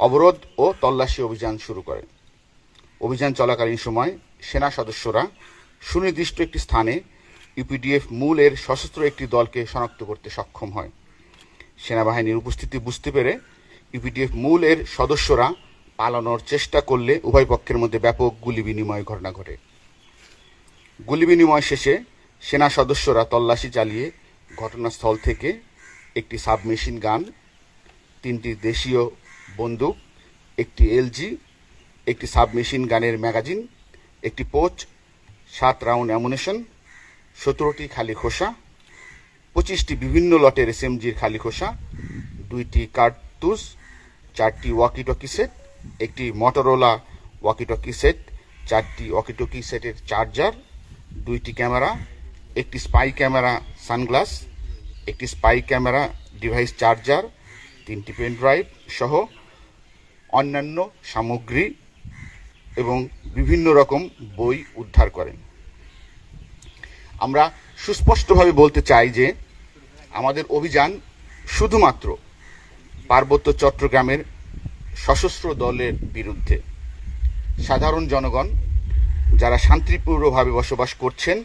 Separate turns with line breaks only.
অবরোধ ও তল্লাশি অভিযান শুরু করে। অভিযান চলাকালীন সময় সেনা সদস্যরা সুনির্দিষ্ট একটি স্থানে ইউপিডিএফ মূল এর সশস্ত্র একটি দলকে শনাক্ত করতে সক্ষম হয়। সেনাবাহিনীর উপস্থিতি বুঝতে পেরে ইউপিডিএফ মূল এর সদস্যরা পালানোর চেষ্টা করলে উভয় পক্ষের মধ্যে ব্যাপক গুলি বিনিময় ঘটনা ঘটে। গুলি বিনিময় শেষে সেনা সদস্যরা তল্লাশি চালিয়ে ঘটনাস্থল থেকে একটি সাবমেশিন গান, 3টি দেশীয় বন্দুক, একটি এলজি, একটি সাবমেশিন গানের ম্যাগাজিন, একটি পোচ, 7 রাউন্ড অ্যামুনেশন, 17টি খালি খোসা, 25টি বিভিন্ন লটের এসএমজির খালি খোসা, 2টি কার্তুজ, 4টি ওয়াকিটকি সেট, একটি মটোরোলা ওয়াকিটকি সেট, 4টি ওয়াকিটকি সেটের চার্জার, 2টি ক্যামেরা, একটি স্পাই ক্যামেরা সানগ্লাস, একটি স্পাই ক্যামেরা ডিভাইস চার্জার, 3টি পেন ড্রাইভ সহ অন্যান্য সামগ্রী এবং বিভিন্ন রকম বই উদ্ধার করেন। আমরা সুস্পষ্টভাবে বলতে চাই যে আমাদের অভিযান শুধুমাত্র পার্বত্য চট্টগ্রামের সশস্ত্র দলের বিরুদ্ধে। সাধারণ জনগণ যারা শান্তিপূর্ণভাবে বসবাস করছেন